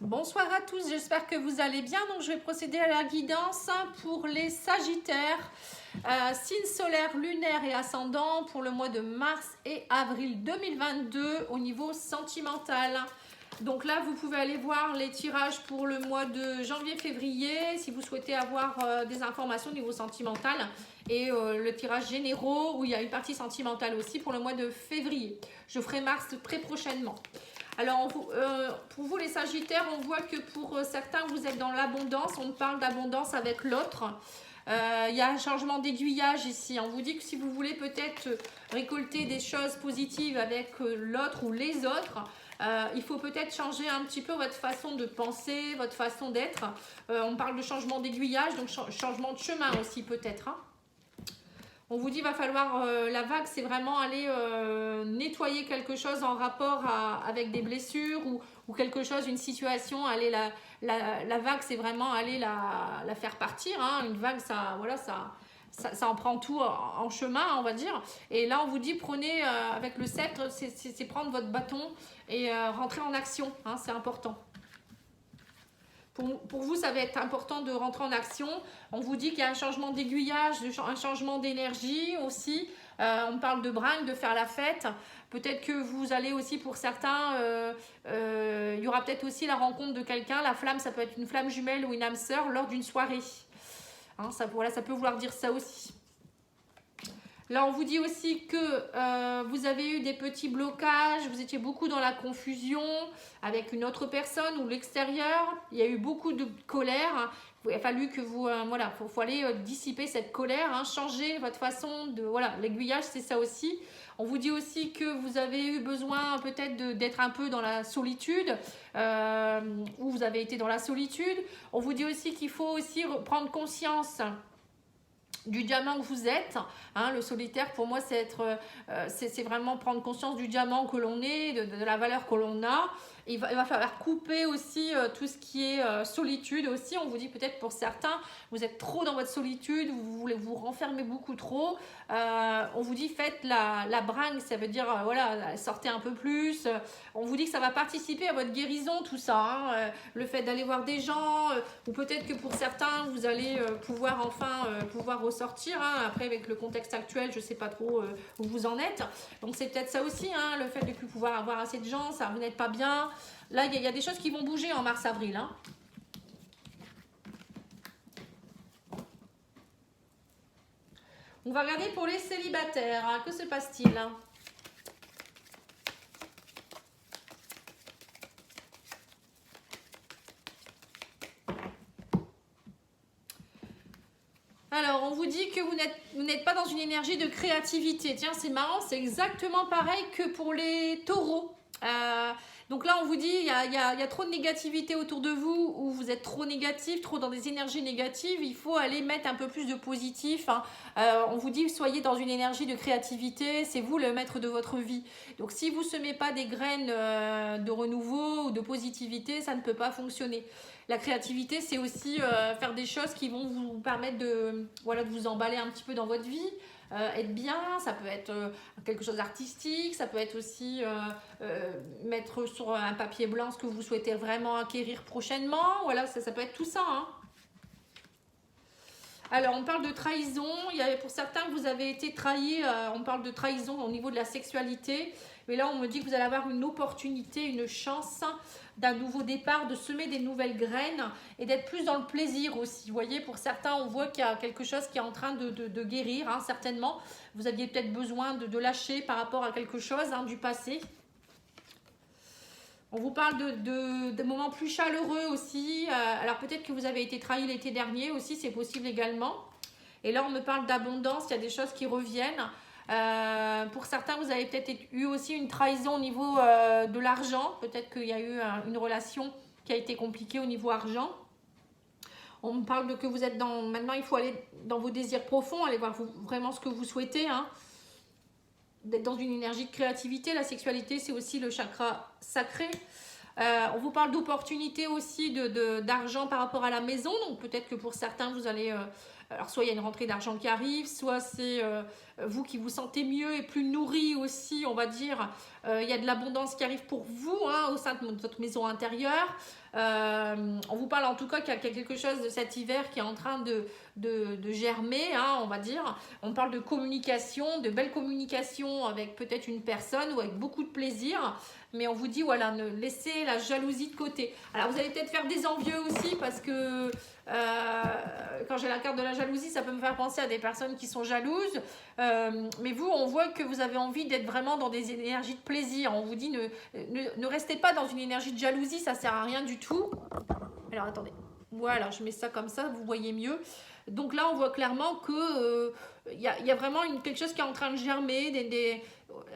Bonsoir à tous, j'espère que vous allez bien. Donc je vais procéder à la guidance pour les Sagittaires, signes solaires, lunaires et ascendants pour le mois de mars et avril 2022 au niveau sentimental. Donc là, vous pouvez aller voir les tirages pour le mois de janvier-février si vous souhaitez avoir des informations au niveau sentimental et le tirage généraux où il y a une partie sentimentale aussi pour le mois de février. Je ferai mars très prochainement. Alors, pour vous les Sagittaires, on voit que pour certains, vous êtes dans l'abondance. On parle d'abondance avec l'autre. Il y a un changement d'aiguillage ici. On vous dit que si vous voulez peut-être récolter des choses positives avec l'autre ou les autres, il faut peut-être changer un petit peu votre façon de penser, votre façon d'être. On parle de changement d'aiguillage, donc changement de chemin aussi peut-être, hein. On vous dit qu'il va falloir, la vague, c'est vraiment aller nettoyer quelque chose en rapport avec des blessures ou quelque chose, une situation. Aller la vague, c'est vraiment aller la faire partir, hein. Une vague, ça, voilà, ça en prend tout en chemin, on va dire. Et là, on vous dit, prenez avec le sceptre, c'est prendre votre bâton et rentrer en action, hein, c'est important. Pour vous, ça va être important de rentrer en action. On vous dit qu'il y a un changement d'aiguillage, un changement d'énergie aussi. On parle de bringue, de faire la fête. Peut-être que vous allez aussi, pour certains, il y aura peut-être aussi la rencontre de quelqu'un. La flamme, ça peut être une flamme jumelle ou une âme sœur lors d'une soirée. Hein, voilà, ça peut vouloir dire ça aussi. Là, on vous dit aussi que vous avez eu des petits blocages, vous étiez beaucoup dans la confusion avec une autre personne ou l'extérieur. Il y a eu beaucoup de colère. Il a fallu que vous, voilà, faut aller dissiper cette colère, hein, changer votre façon de, voilà, l'aiguillage, c'est ça aussi. On vous dit aussi que vous avez eu besoin peut-être d'être un peu dans la solitude, ou vous avez été dans la solitude. On vous dit aussi qu'il faut aussi prendre conscience du diamant que vous êtes, hein. Le solitaire pour moi c'est vraiment prendre conscience du diamant que l'on est, de la valeur que l'on a. Il va falloir couper aussi tout ce qui est solitude aussi. On vous dit peut-être pour certains, vous êtes trop dans votre solitude, vous voulez vous renfermer beaucoup trop. On vous dit faites la bringue, ça veut dire voilà, sortez un peu plus. On vous dit que ça va participer à votre guérison, tout ça, hein. Le fait d'aller voir des gens, ou peut-être que pour certains, vous allez pouvoir enfin pouvoir ressortir, hein. Après, avec le contexte actuel, je ne sais pas trop où vous en êtes. Donc, c'est peut-être ça aussi, hein, le fait de ne plus pouvoir avoir assez de gens, ça, vous n'êtes pas bien. Là, il y a des choses qui vont bouger en mars-avril, hein. On va regarder pour les célibataires, hein. Que se passe-t-il, hein? Alors, on vous dit que vous n'êtes pas dans une énergie de créativité. Tiens, c'est marrant, c'est exactement pareil que pour les taureaux. Donc là, on vous dit, il y a trop de négativité autour de vous, ou vous êtes trop négatif, trop dans des énergies négatives. Il faut aller mettre un peu plus de positif, hein. On vous dit, soyez dans une énergie de créativité. C'est vous le maître de votre vie. Donc, si vous ne semez pas des graines de renouveau ou de positivité, ça ne peut pas fonctionner. La créativité, c'est aussi faire des choses qui vont vous permettre de vous emballer un petit peu dans votre vie. Être bien, ça peut être quelque chose d'artistique, ça peut être aussi mettre sur un papier blanc ce que vous souhaitez vraiment acquérir prochainement. Voilà, ça peut être tout ça, hein. Alors, on parle de trahison. Il y a, pour certains, vous avez été trahi. On parle de trahison au niveau de la sexualité. Mais là, on me dit que vous allez avoir une opportunité, une chance d'un nouveau départ, de semer des nouvelles graines et d'être plus dans le plaisir aussi. Vous voyez, pour certains, on voit qu'il y a quelque chose qui est en train de guérir, hein, certainement. Vous aviez peut-être besoin de lâcher par rapport à quelque chose, hein, du passé. On vous parle de moments plus chaleureux aussi. Alors peut-être que vous avez été trahi l'été dernier aussi, c'est possible également. Et là, on me parle d'abondance, il y a des choses qui reviennent. Pour certains, vous avez peut-être eu aussi une trahison au niveau de l'argent. Peut-être qu'il y a eu une relation qui a été compliquée au niveau argent. On me parle de que vous êtes dans... Maintenant, il faut aller dans vos désirs profonds, aller voir vraiment ce que vous souhaitez, hein. D'être dans une énergie de créativité. La sexualité, c'est aussi le chakra sacré. On vous parle d'opportunités aussi d'argent par rapport à la maison. Donc peut-être que pour certains, vous allez alors soit il y a une rentrée d'argent qui arrive, soit c'est vous qui vous sentez mieux et plus nourri aussi, on va dire. Il y a de l'abondance qui arrive pour vous hein, au sein de votre maison intérieure. On vous parle en tout cas qu'il y a quelque chose de cet hiver qui est en train de germer, hein, on va dire. On parle de communication, de belle communication avec peut-être une personne ou avec beaucoup de plaisir. Mais on vous dit, voilà, ne laissez la jalousie de côté. Alors, vous allez peut-être faire des envieux aussi parce que quand j'ai la carte de la jalousie, ça peut me faire penser à des personnes qui sont jalouses. Mais vous, on voit que vous avez envie d'être vraiment dans des énergies de plaisir. On vous dit, ne restez pas dans une énergie de jalousie, ça ne sert à rien du tout. Alors, attendez. Voilà, je mets ça comme ça, vous voyez mieux. Donc là, on voit clairement que y a vraiment quelque chose qui est en train de germer,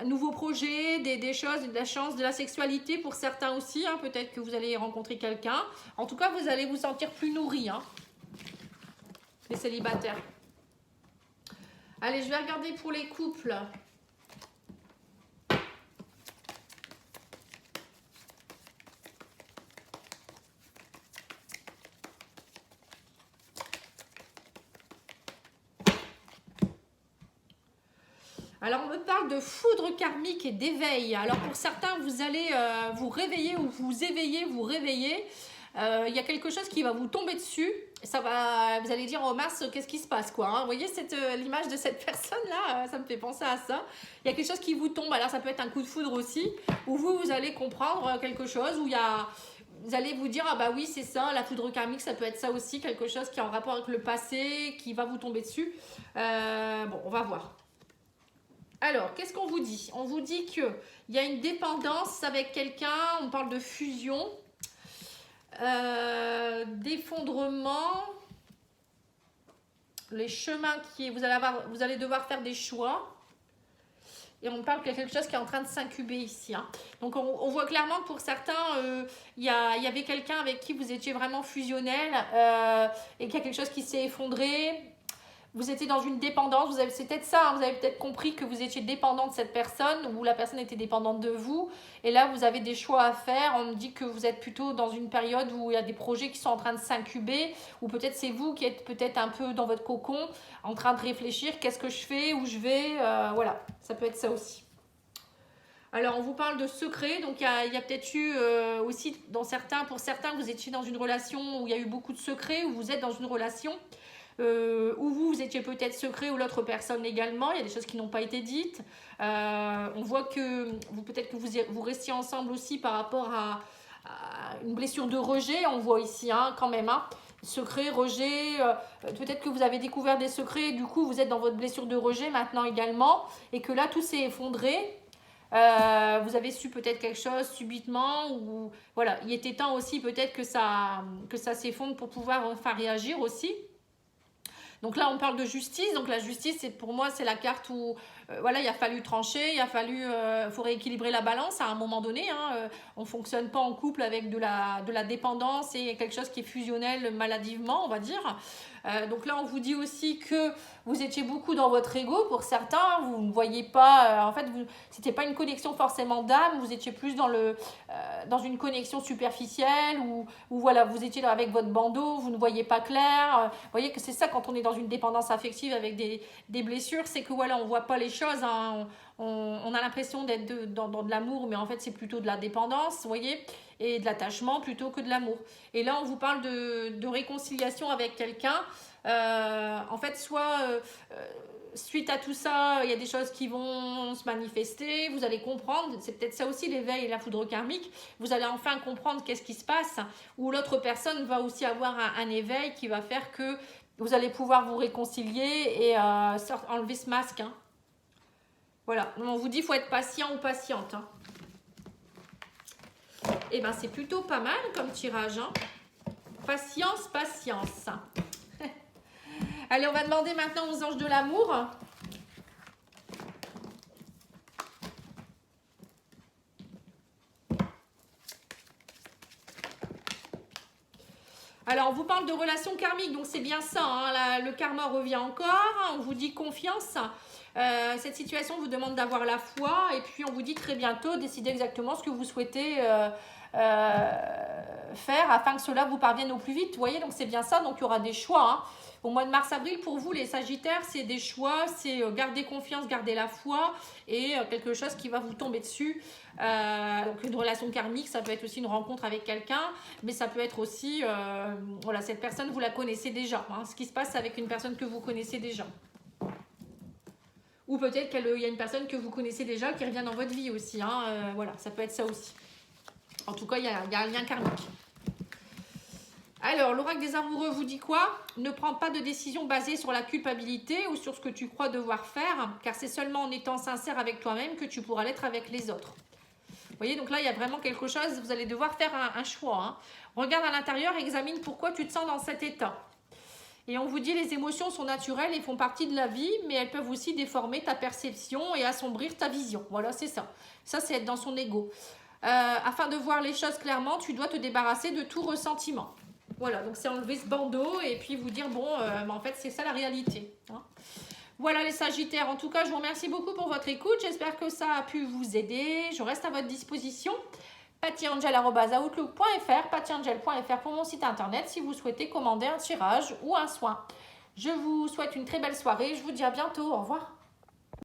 un nouveau projet, des choses, de la chance, de la sexualité pour certains aussi. Hein, peut-être que vous allez rencontrer quelqu'un. En tout cas, vous allez vous sentir plus nourri, hein, les célibataires. Allez, je vais regarder pour les couples. Alors, on me parle de foudre karmique et d'éveil. Alors, pour certains, vous allez vous réveiller ou vous éveiller, vous réveiller. Il y a quelque chose qui va vous tomber dessus. Vous allez dire, oh mince, qu'est-ce qui se passe quoi hein. Vous voyez l'image de cette personne-là, ça me fait penser à ça. Il y a quelque chose qui vous tombe. Alors, ça peut être un coup de foudre aussi, où vous allez comprendre quelque chose, où vous allez vous dire, ah bah oui, c'est ça, la foudre karmique, ça peut être ça aussi, quelque chose qui est en rapport avec le passé, qui va vous tomber dessus. Bon, on va voir. Alors, qu'est-ce qu'on vous dit? On vous dit qu'il y a une dépendance avec quelqu'un, on parle de fusion, d'effondrement, les chemins vous allez devoir faire des choix. Et on parle qu'il y a quelque chose qui est en train de s'incuber ici. Hein. Donc, on voit clairement que pour certains, il y avait quelqu'un avec qui vous étiez vraiment fusionnel et qu'il y a quelque chose qui s'est effondré. Vous étiez dans une dépendance, c'est peut-être ça, hein, vous avez peut-être compris que vous étiez dépendant de cette personne ou la personne était dépendante de vous. Et là, vous avez des choix à faire. On me dit que vous êtes plutôt dans une période où il y a des projets qui sont en train de s'incuber ou peut-être c'est vous qui êtes peut-être un peu dans votre cocon en train de réfléchir, qu'est-ce que je fais, où je vais, voilà, ça peut être ça aussi. Alors, on vous parle de secrets, donc il y a peut-être eu aussi, pour certains, vous étiez dans une relation où il y a eu beaucoup de secrets, où vous êtes dans une relation où vous étiez peut-être secret ou l'autre personne également, il y a des choses qui n'ont pas été dites. On voit que peut-être que vous restiez ensemble aussi par rapport à une blessure de rejet, on voit ici hein, quand même. Hein. Secret, rejet, peut-être que vous avez découvert des secrets, du coup vous êtes dans votre blessure de rejet maintenant également, et que là tout s'est effondré. Vous avez su peut-être quelque chose subitement ou voilà, il était temps aussi peut-être que ça s'effondre pour pouvoir faire réagir aussi. Donc là, on parle de justice. Donc la justice, pour moi, c'est la carte où voilà, il a fallu trancher, faut rééquilibrer la balance à un moment donné. Hein. On ne fonctionne pas en couple avec de la dépendance et quelque chose qui est fusionnel maladivement, on va dire. Donc là, on vous dit aussi que vous étiez beaucoup dans votre ego pour certains. Vous ne voyez pas, en fait, c'était pas une connexion forcément d'âme. Vous étiez plus dans une connexion superficielle où voilà, vous étiez avec votre bandeau, vous ne voyez pas clair. Vous voyez que c'est ça quand on est dans une dépendance affective avec des blessures, c'est que voilà, on voit pas les choses. Hein. On a l'impression d'être dans de l'amour, mais en fait, c'est plutôt de la dépendance, vous voyez, et de l'attachement plutôt que de l'amour. Et là, on vous parle de réconciliation avec quelqu'un. En fait, soit suite à tout ça, il y a des choses qui vont se manifester, vous allez comprendre, c'est peut-être ça aussi l'éveil et la foudre karmique, vous allez enfin comprendre qu'est-ce qui se passe, ou l'autre personne va aussi avoir un éveil qui va faire que vous allez pouvoir vous réconcilier et enlever ce masque. Hein. Voilà, on vous dit qu'il faut être patient ou patiente. Hein. Et bien, c'est plutôt pas mal comme tirage. Hein. Patience, patience. Allez, on va demander maintenant aux anges de l'amour. Alors, on vous parle de relations karmiques, donc c'est bien ça. Hein, le karma revient encore. On vous dit confiance. Cette situation vous demande d'avoir la foi. Et puis, on vous dit très bientôt, décidez exactement ce que vous souhaitez faire faire afin que cela vous parvienne au plus vite. Vous voyez, donc c'est bien ça. Donc il y aura des choix. Hein. Au mois de mars-avril, pour vous, les Sagittaires, c'est des choix, c'est garder confiance, garder la foi et quelque chose qui va vous tomber dessus. Donc une relation karmique, ça peut être aussi une rencontre avec quelqu'un, mais ça peut être aussi, voilà, cette personne, vous la connaissez déjà. Hein. Ce qui se passe avec une personne que vous connaissez déjà. Ou peut-être qu'il y a une personne que vous connaissez déjà qui revient dans votre vie aussi. Hein. Voilà, ça peut être ça aussi. En tout cas, il y a un lien karmique. Alors, l'oracle des amoureux vous dit quoi? Ne prends pas de décision basée sur la culpabilité ou sur ce que tu crois devoir faire, car c'est seulement en étant sincère avec toi-même que tu pourras l'être avec les autres. Vous voyez, donc là, il y a vraiment quelque chose, vous allez devoir faire un choix. Hein. Regarde à l'intérieur et examine pourquoi tu te sens dans cet état. Et on vous dit, les émotions sont naturelles et font partie de la vie, mais elles peuvent aussi déformer ta perception et assombrir ta vision. Voilà, c'est ça. Ça, c'est être dans son ego. Afin de voir les choses clairement, tu dois te débarrasser de tout ressentiment. Voilà, donc c'est enlever ce bandeau et puis vous dire, bon, en fait, c'est ça la réalité. Hein. Voilà les Sagittaires, en tout cas, je vous remercie beaucoup pour votre écoute. J'espère que ça a pu vous aider. Je reste à votre disposition. pattyangel@outlook.fr, pattyangel.fr pour mon site internet si vous souhaitez commander un tirage ou un soin. Je vous souhaite une très belle soirée. Je vous dis à bientôt. Au revoir.